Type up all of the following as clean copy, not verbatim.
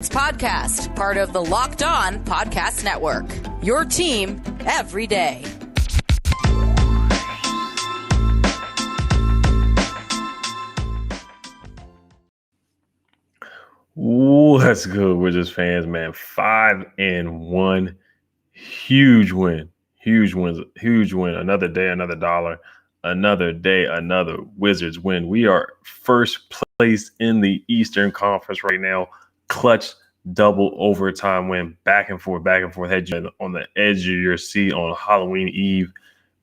Podcast, part of the Locked On Podcast Network. Your team every day. Ooh, that's good, Wizards fans, man. 5-1. Huge win. Huge win. Another day, another dollar. Another day, another Wizards win. We are first place in the Eastern Conference right now. Clutch double overtime win. Back and forth. Had you on the edge of your seat on Halloween Eve.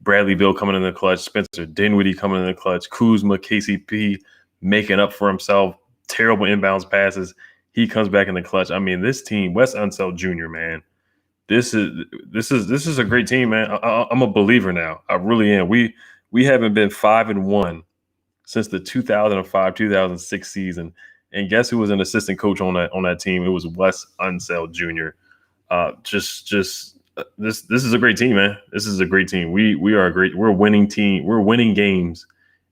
Bradley Beal coming in the clutch. Spencer Dinwiddie coming in the clutch. Kuzma, KCP making up for himself. Terrible inbounds passes. He comes back in the clutch. I mean, this team, Wes Unseld Jr., man, this is a great team, man. I'm a believer now. I really am. We haven't been 5-1 since the 2005-2006 season. And guess who was an assistant coach on that team? It was Wes Unseld Jr. This is a great team, man. This is a great team. We're a winning team. We're winning games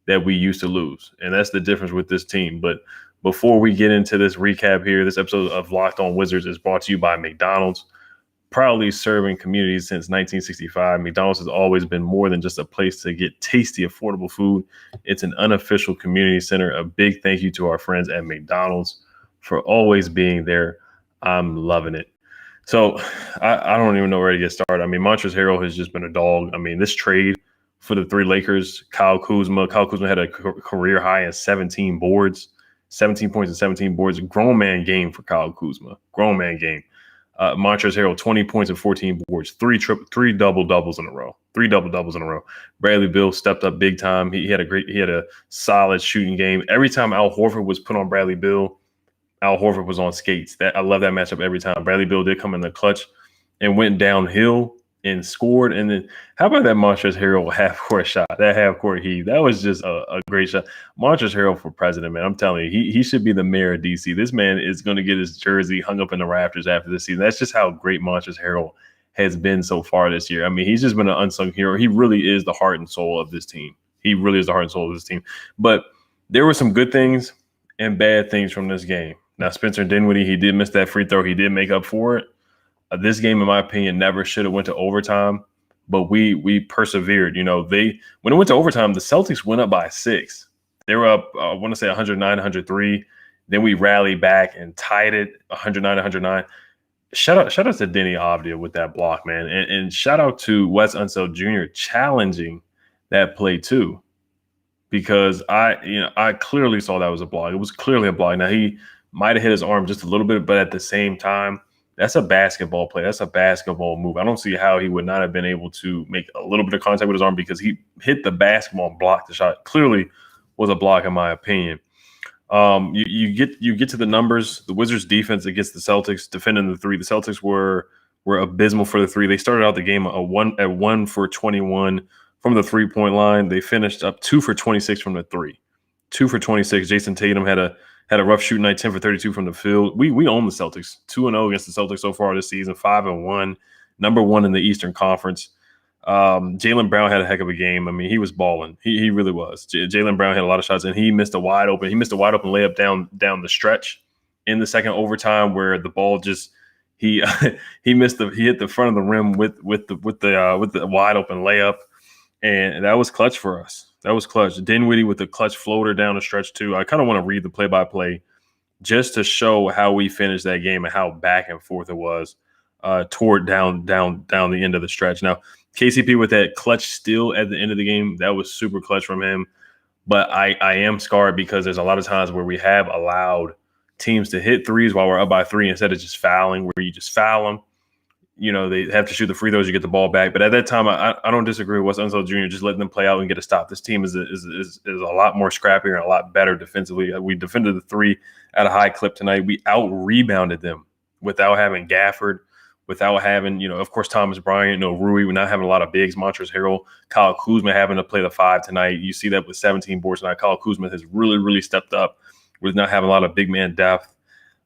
that we used to lose. And that's the difference with this team. But before we get into this recap here, this episode of Locked On Wizards is brought to you by McDonald's. Proudly serving communities since 1965, McDonald's has always been more than just a place to get tasty, affordable food. It's an unofficial community center. A big thank you to our friends at McDonald's for always being there. I'm loving it. So I don't even know where to get started. I mean, Montrezl Harrell has just been a dog. I mean, this trade for the three Lakers, Kyle Kuzma had a career high in 17 boards. 17 points and 17 boards. Grown man game for Kyle Kuzma. Grown man game. Montrezl Harrell, 20 points and 14 boards. Three double-doubles in a row. Bradley Beal stepped up big time. He had a solid shooting game. Every time Al Horford was put on Bradley Beal, Al Horford was on skates. I love that matchup every time. Bradley Beal did come in the clutch and went downhill and scored. And then how about that Montrezl Harrell half-court shot, that half-court heave? That was just a great shot. Montrezl Harrell for president, man. I'm telling you, he should be the mayor of D.C. This man is going to get his jersey hung up in the rafters after this season. That's just how great Montrezl Harrell has been so far this year. I mean, he's just been an unsung hero. He really is the heart and soul of this team. But there were some good things and bad things from this game. Now, Spencer Dinwiddie, he did miss that free throw. He did make up for it. This game, in my opinion, never should have went to overtime, but we persevered. You know, when it went to overtime, the Celtics went up by 6. They were up, I want to say 109, 103. Then we rallied back and tied it 109, 109. Shout out to Denny Avdia with that block, man, and shout out to Wes Unseld Jr. challenging that play too, because I clearly saw that was a block. It was clearly a block. Now he might have hit his arm just a little bit, but at the same time, that's a basketball play. That's a basketball move. I don't see how he would not have been able to make a little bit of contact with his arm, because he hit the basketball and blocked the shot. Clearly was a block, in my opinion. You get to the numbers. The Wizards' defense against the Celtics, defending the three. The Celtics were abysmal for the three. They started out the game at 1 for 21 from the 3-point line. They finished up 2 for 26 from the three. 2 for 26. Jason Tatum had a rough shooting night, 10 for 32 from the field. We own the Celtics, 2-0 against the Celtics so far this season, 5-1, number 1 in the Eastern Conference. Jaylen Brown had a heck of a game. I mean, he was balling. He really was. Jaylen Brown had a lot of shots, and he missed a wide open layup down the stretch in the second overtime, where the ball just he hit the front of the rim with the wide open layup, and that was clutch for us. That was clutch. Dinwiddie with the clutch floater down the stretch too. I kind of want to read the play-by-play just to show how we finished that game and how back and forth it was toward down the end of the stretch. Now, KCP with that clutch steal at the end of the game, that was super clutch from him. But I am scarred, because there's a lot of times where we have allowed teams to hit threes while we're up by 3 instead of just fouling, where you just foul them. You know, they have to shoot the free throws, you get the ball back. But at that time, I don't disagree with Wes Unseld Jr. just letting them play out and get a stop. This team is a lot more scrappier and a lot better defensively. We defended the three at a high clip tonight. We out-rebounded them without having Gafford, without having, of course, Thomas Bryant, Rui. We're not having a lot of bigs. Montrezl Harrell, Kyle Kuzma having to play the 5 tonight. You see that with 17 boards tonight. Kyle Kuzma has really, really stepped up with not having a lot of big man depth.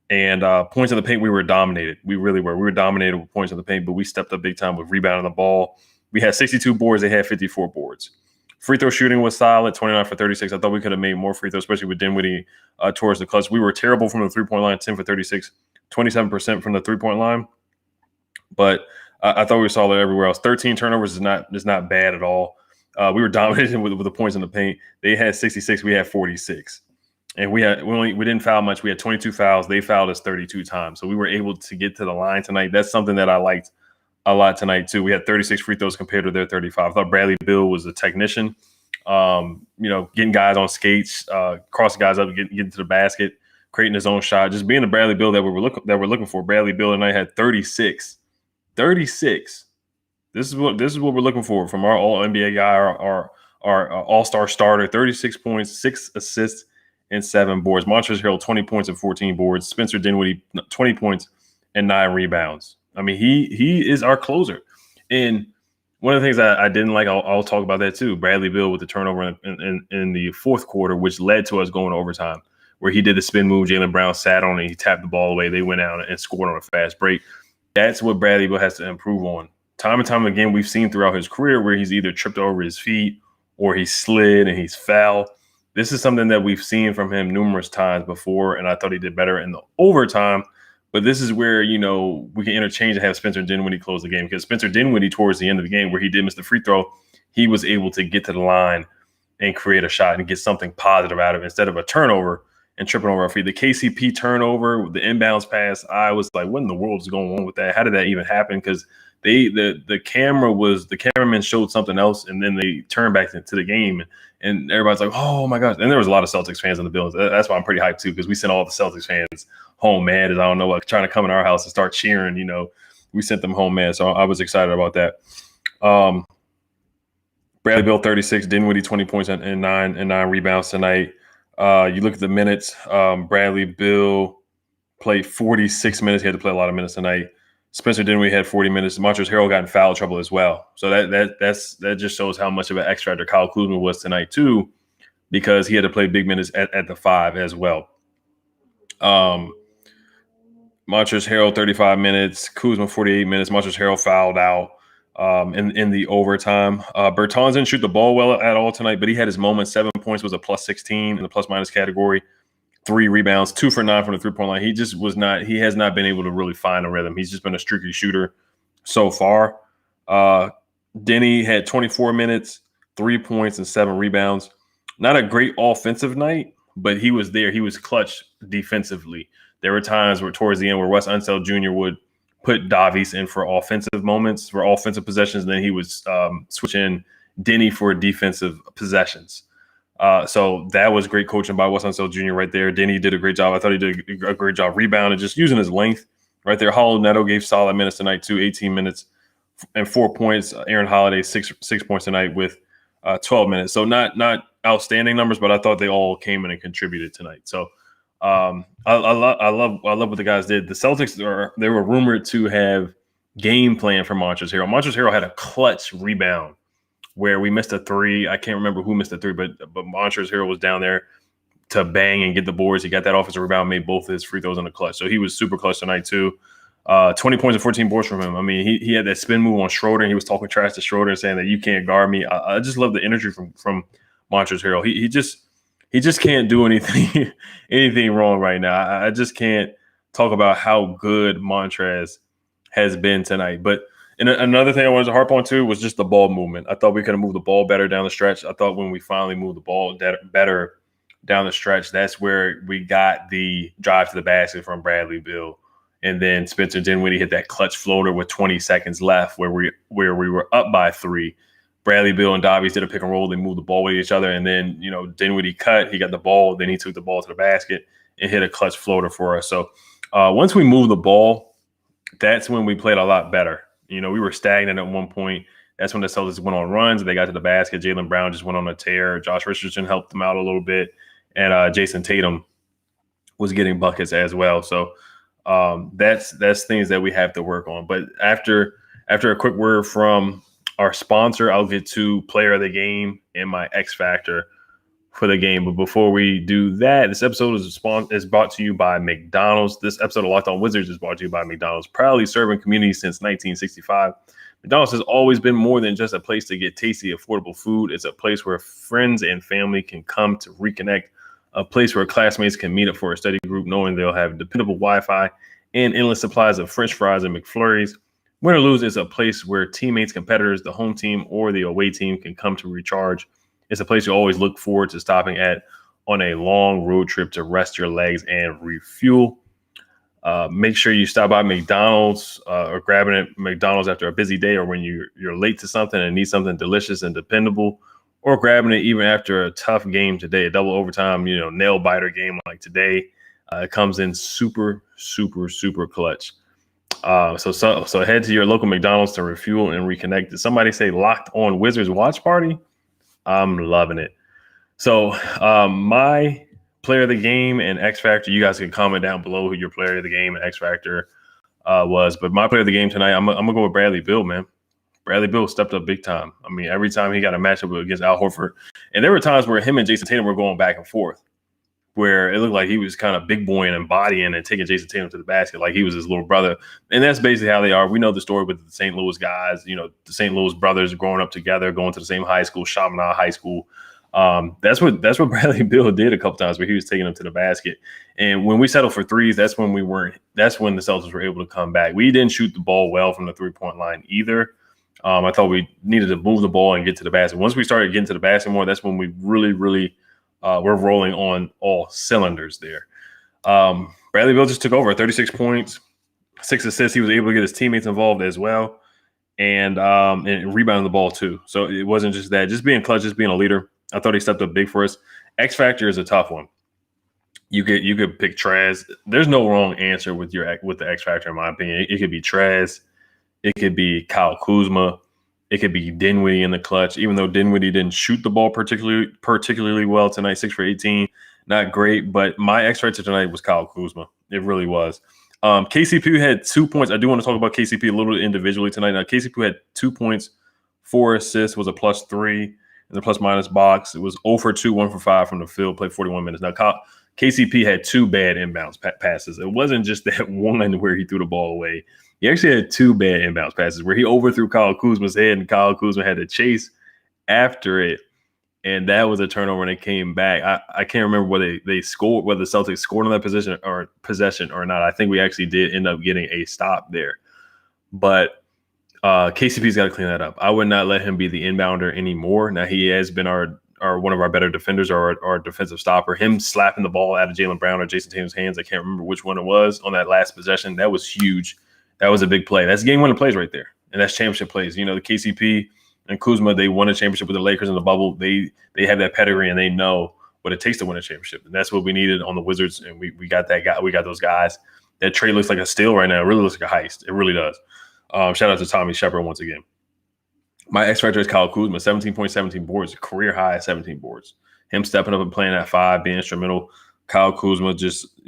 And points in the paint, we were dominated. We really were. We were dominated with points in the paint, but we stepped up big time with rebounding the ball. We had 62 boards. They had 54 boards. Free throw shooting was solid, 29 for 36. I thought we could have made more free throws, especially with Dinwiddie towards the clutch. We were terrible from the 3-point line, 10 for 36. 27% from the 3-point line. But I thought we saw that everywhere else. 13 turnovers is not bad at all. We were dominated with the points in the paint. They had 66, we had 46. And we didn't foul much. We had 22 fouls. They fouled us 32 times. So we were able to get to the line tonight. That's something that I liked a lot tonight too. We had 36 free throws compared to their 35. I thought Bradley Beal was a technician. Getting guys on skates, crossing guys up, getting to the basket, creating his own shot, just being the Bradley Beal that we're looking for. Bradley Beal tonight had 36. 36. This is what we're looking for from our All NBA guy, our All-Star starter. 36 points, 6 assists, and 7 boards. Montrezl Harrell 20 points and 14 boards. Spencer Dinwiddie 20 points and 9 rebounds. I mean, he is our closer. And one of the things I didn't like, I'll talk about that too. Bradley Beal with the turnover in the fourth quarter, which led to us going to overtime, where he did the spin move. Jaylen Brown sat on it. He tapped the ball away. They went out and scored on a fast break. That's what Bradley Beal has to improve on. Time and time again, we've seen throughout his career where he's either tripped over his feet or he slid and he's fouled. This is something that we've seen from him numerous times before, and I thought he did better in the overtime. But this is where, we can interchange and have Spencer Dinwiddie close the game, because Spencer Dinwiddie, towards the end of the game where he did miss the free throw, he was able to get to the line and create a shot and get something positive out of it instead of a turnover and tripping over our feet. The KCP turnover, the inbounds pass, I was like, what in the world is going on with that? How did that even happen? Because the cameraman showed something else, and then they turned back to the game, and everybody's like, oh my gosh. And there was a lot of Celtics fans in the building. That's why I'm pretty hyped too, because we sent all the Celtics fans home mad as I don't know what, trying to come in our house and start cheering. We sent them home mad, so I was excited about that. Bradley Beal 36, Dinwiddie 20 points and 9 rebounds tonight. You look at the minutes. Bradley Beal played 46 minutes. He had to play a lot of minutes tonight. Spencer Dinwiddie had 40 minutes. Montrezl Harrell got in foul trouble as well. So that just shows how much of an X factor Kyle Kuzma was tonight too, because he had to play big minutes at the 5 as well. Montrezl Harrell 35 minutes. Kuzma 48 minutes. Montrezl Harrell fouled out in the overtime. Bertans didn't shoot the ball well at all tonight, but he had his moments. 7 points, was a plus 16 in the plus minus category. 3 rebounds, 2 for 9 from the 3-point line. He has not been able to really find a rhythm. He's just been a streaky shooter so far. Denny had 24 minutes, 3 points and 7 rebounds. Not a great offensive night, but he was there. He was clutch defensively. There were times where towards the end where Wes Unseld Jr. would put Davies in for offensive moments, for offensive possessions, and then he would switch in Denny for defensive possessions. So that was great coaching by Wes Unseld Jr. right there. Denny did a great job. I thought he did a great job rebounding, just using his length right there. Hollow Neto gave solid minutes tonight too, 18 minutes and 4 points. Aaron Holiday, 6 points tonight with 12 minutes. So not outstanding numbers, but I thought they all came in and contributed tonight. So I love what the guys did. The Celtics, they were rumored to have game plan for Montrezl Harrell. Montrezl Harrell had a clutch rebound where we missed a 3. I can't remember who missed a 3, but Montrezl Harrell was down there to bang and get the boards. He got that offensive rebound, made both of his free throws in the clutch. So he was super clutch tonight too. 20 points and 14 boards from him. I mean, he had that spin move on Schroeder, and he was talking trash to Schroeder and saying that you can't guard me. I just love the energy from Montrezl Harrell. He just can't do anything wrong right now. I just can't talk about how good Montrez has been tonight. But another thing I wanted to harp on too was just the ball movement. I thought we could have moved the ball better down the stretch. I thought when we finally moved the ball better down the stretch, that's where we got the drive to the basket from Bradley Beal. And then Spencer Dinwiddie hit that clutch floater with 20 seconds left where we were up by 3. Bradley Beal and Davies did a pick and roll. They moved the ball with each other. And then, Dinwiddie cut. He got the ball. Then he took the ball to the basket and hit a clutch floater for us. So once we moved the ball, that's when we played a lot better. We were stagnant at one point. That's when the Celtics went on runs. They got to the basket. Jaylen Brown just went on a tear. Josh Richardson helped them out a little bit. And Jason Tatum was getting buckets as well. So that's things that we have to work on. But after a quick word from our sponsor, I'll get to player of the game and my X factor for the game. But before we do that, this episode is brought to you by McDonald's. This episode of Locked On Wizards is brought to you by McDonald's, proudly serving communities since 1965. McDonald's has always been more than just a place to get tasty, affordable food. It's a place where friends and family can come to reconnect, a place where classmates can meet up for a study group knowing they'll have dependable Wi-Fi and endless supplies of French fries and McFlurries. Win or lose is a place where teammates, competitors, the home team, or the away team can come to recharge. It's a place you always look forward to stopping at on a long road trip to rest your legs and refuel. Make sure you stop by McDonald's or grabbing at McDonald's after a busy day, or when you're late to something and need something delicious and dependable, or grabbing it even after a tough game today, a double overtime, nail biter game like today. It comes in super, super, super clutch. So head to your local McDonald's to refuel and reconnect. Did somebody say Locked On Wizards watch party? I'm loving it. So my player of the game and X Factor, you guys can comment down below who your player of the game and X Factor was. But my player of the game tonight, I'm gonna go with Bradley Beal, man. Bradley Beal stepped up big time. I mean, every time he got a matchup against Al Horford, and there were times where him and Jason Tatum were going back and forth, where it looked like he was kind of big boying and bodying and taking Jason Tatum to the basket like he was his little brother. And that's basically how they are. We know the story with the St. Louis guys, the St. Louis brothers growing up together, going to the same high school, Chaminade High School. That's what Bradley Beal did a couple times where he was taking them to the basket. And when we settled for threes, that's when the Celtics were able to come back. We didn't shoot the ball well from the 3-point line either. I thought we needed to move the ball and get to the basket. Once we started getting to the basket more, that's when we really, really we're rolling on all cylinders there. Bradley Beal just took over 36 points, 6 assists. He was able to get his teammates involved as well, and rebounding the ball too. So it wasn't just that, just being clutch, just being a leader. I thought he stepped up big for us. X Factor is a tough one. You could pick Trez. There's no wrong answer with the X Factor in my opinion. It could be Trez. It could be Kyle Kuzma. It could be Dinwiddie in the clutch, even though Dinwiddie didn't shoot the ball particularly well tonight, 6 for 18. Not great, but my X Factor tonight was Kyle Kuzma. It really was. KCP had 2 points. I do want to talk about KCP a little bit individually tonight. Now, KCP had 2 points, 4 assists, was a +3 in the plus-minus box. It was 0 for 2, 1 for 5 from the field, played 41 minutes. Now, KCP had 2 bad inbounds passes. It wasn't just that one where he threw the ball away. He actually had 2 bad inbounds passes where he overthrew Kyle Kuzma's head, and Kyle Kuzma had to chase after it, and that was a turnover, and it came back. I can't remember whether they scored, whether the Celtics scored on that possession or not. I think we actually did end up getting a stop there, but KCP's got to clean that up. I would not let him be the inbounder anymore. Now, he has been our one of our better defenders, or our defensive stopper. Him slapping the ball out of Jaylen Brown or Jason Tatum's hands, I can't remember which one it was, on that last possession, that was huge. That was a big play. That's game-winning plays right there, and that's championship plays. The KCP and Kuzma, they won a championship with the Lakers in the bubble. They have that pedigree, and they know what it takes to win a championship, and that's what we needed on the Wizards, and we got that guy. We got those guys. That trade looks like a steal right now. It really looks like a heist. It really does. Shout out to Tommy Shepard once again. My X Factor is Kyle Kuzma, 17 points, 17 boards, career high at 17 boards. Him stepping up and playing at 5, being instrumental. Kyle Kuzma just,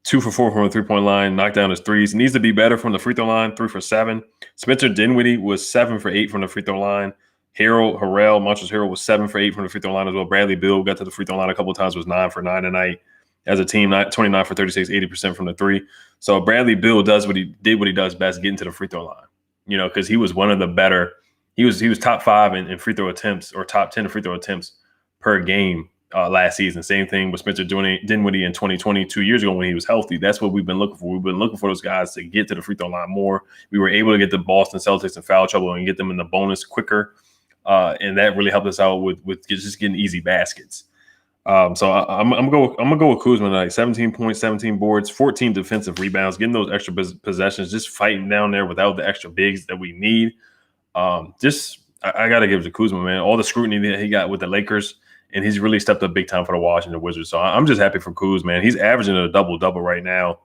2 for 4 from the 3-point line, knocked down his threes. Needs to be better from the free throw line, 3 for 7. Spencer Dinwiddie was 7 for 8 from the free throw line. Montrezl Harrell was 7 for 8 from the free throw line as well. Bradley Beal got to the free throw line a couple of times, was 9 for 9 tonight. As a team, 29 for 36, 80% from the 3. So Bradley Beal does what he does best, getting to the free throw line. Because he was one of the better. He was top 5 in free throw attempts, or top 10 in free throw attempts per game last season. Same thing with Spencer Dinwiddie in 2020, 2 years ago when he was healthy. That's what we've been looking for. We've been looking for those guys to get to the free throw line more. We were able to get the Boston Celtics in foul trouble and get them in the bonus quicker, and that really helped us out with just getting easy baskets. So I'm gonna go with Kuzma tonight. 17 points, 17 boards, 14 defensive rebounds, getting those extra possessions, just fighting down there without the extra bigs that we need. I gotta give it to Kuzma, man. All the scrutiny that he got with the Lakers, and he's really stepped up big time for the Washington Wizards. So I'm just happy for Kuz, man. He's averaging a double-double right now,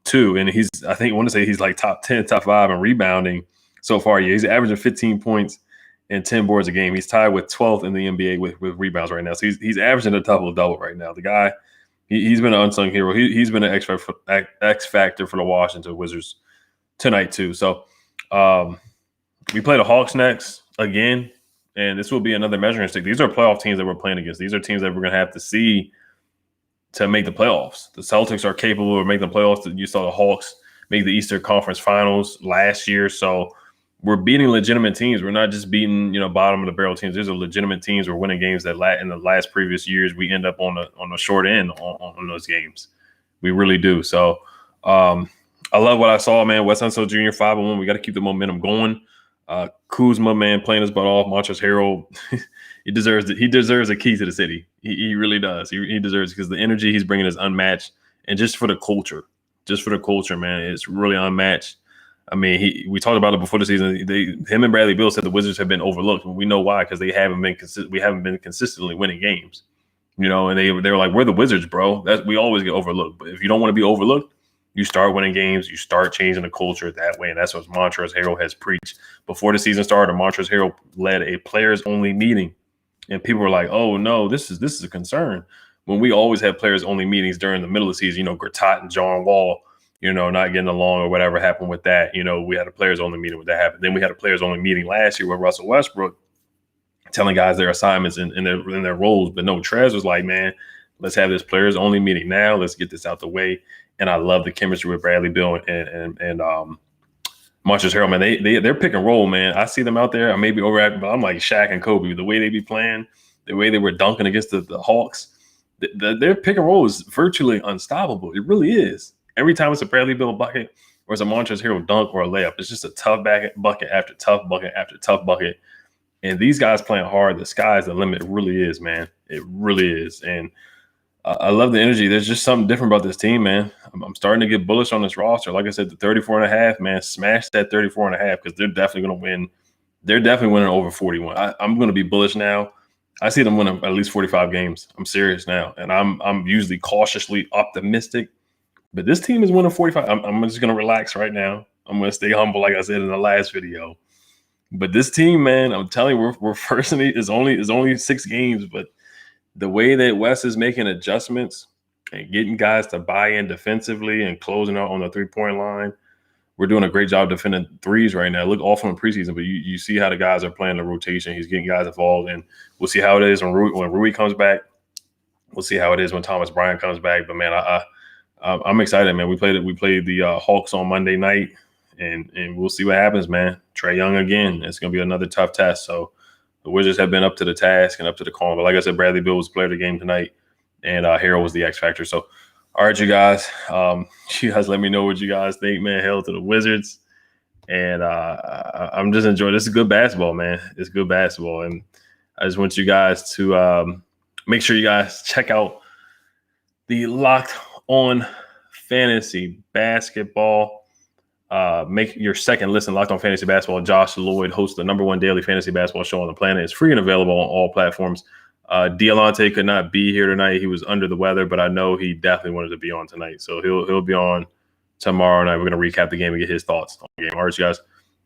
too. And he's like top 10, top 5 in rebounding so far. Yeah, he's averaging 15 points and 10 boards a game. He's tied with 12th in the NBA with rebounds right now. So he's averaging a double-double right now. The guy, he's been an unsung hero. He's been an X factor for the Washington Wizards tonight, too. So we play the Hawks next again. And this will be another measuring stick. These are playoff teams that we're playing against. These are teams that we're going to have to see to make the playoffs. The Celtics are capable of making the playoffs. You saw the Hawks make the Eastern Conference Finals last year. So we're beating legitimate teams. We're not just beating, bottom of the barrel teams. These are legitimate teams. We're winning games that in the previous years we end up on the short end on those games. We really do. So I love what I saw, man. Wes Unseld Jr. 5-1. We got to keep the momentum going. Kuzma, man, playing his butt off. Montrezl Harrell, he deserves a key to the city. He really does. He deserves it because the energy he's bringing is unmatched, and just for the culture, man, it's really unmatched. I mean, we talked about it before the season. Him and Bradley Beal said the Wizards have been overlooked. We know why, because we haven't been consistently winning games. You know, and they were like, we're the Wizards, bro. We always get overlooked. But if you don't want to be overlooked, you start winning games. You start changing the culture that way, and that's what Montrezl Harrell has preached. Before the season started, Montrezl Harrell led a players-only meeting, and people were like, "Oh no, this is a concern." When we always have players-only meetings during the middle of the season, you know, Gortat and John Wall, you know, not getting along or whatever happened with that. You know, we had a players-only meeting when that happened. Then we had a players-only meeting last year with Russell Westbrook, telling guys their assignments and their roles. But no, Trez was like, man, let's have this players-only meeting now. Let's get this out the way. And I love the chemistry with Bradley Beal and Montrezl Harrell, man. They're pick and roll, man. I see them out there. I may be overacting, but I'm like Shaq and Kobe. The way they be playing, the way they were dunking against the Hawks, their pick and roll is virtually unstoppable. It really is. Every time it's a Bradley Beal bucket or it's a Montrezl Harrell dunk or a layup, it's just a tough bucket after tough bucket after tough bucket. And these guys playing hard. The sky's the limit. It really is, man. It really is. And I love the energy. There's just something different about this team, man. I'm starting to get bullish on this roster. Like I said, the 34.5, man, smash that 34.5 because they're definitely going to win. They're definitely winning over 41. I'm going to be bullish now. I see them winning at least 45 games. I'm serious now. And I'm usually cautiously optimistic. But this team is winning 45. I'm just going to relax right now. I'm going to stay humble, like I said in the last video. But this team, man, I'm telling you, we're first in it's only 6 games, but the way that Wes is making adjustments and getting guys to buy in defensively and closing out on the 3-point line, we're doing a great job defending threes right now. Look awful in preseason, but you see how the guys are playing the rotation. He's getting guys involved, and we'll see how it is when Rui comes back. We'll see how it is when Thomas Bryant comes back. But man, I'm excited, man. We played the Hawks on Monday night, and we'll see what happens, man. Trae Young again. It's gonna be another tough test. So the Wizards have been up to the task and up to the call. But like I said, Bradley Beal was player of the game tonight, and Harrell was the X factor. So, all right, you guys let me know what you guys think, man. Hell to the Wizards. And I'm just enjoying this. Is good basketball, man. It's good basketball. And I just want you guys to make sure you guys check out the Locked On Fantasy Basketball. Make your second listen, Locked On Fantasy Basketball. Josh Lloyd hosts the #1 daily fantasy basketball show on the planet. It's free and available on all platforms. Dialante could not be here tonight. He was under the weather, but I know he definitely wanted to be on tonight. So he'll be on tomorrow night. We're going to recap the game and get his thoughts on the game. All right, you guys.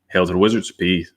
Hail to the Wizards. Peace.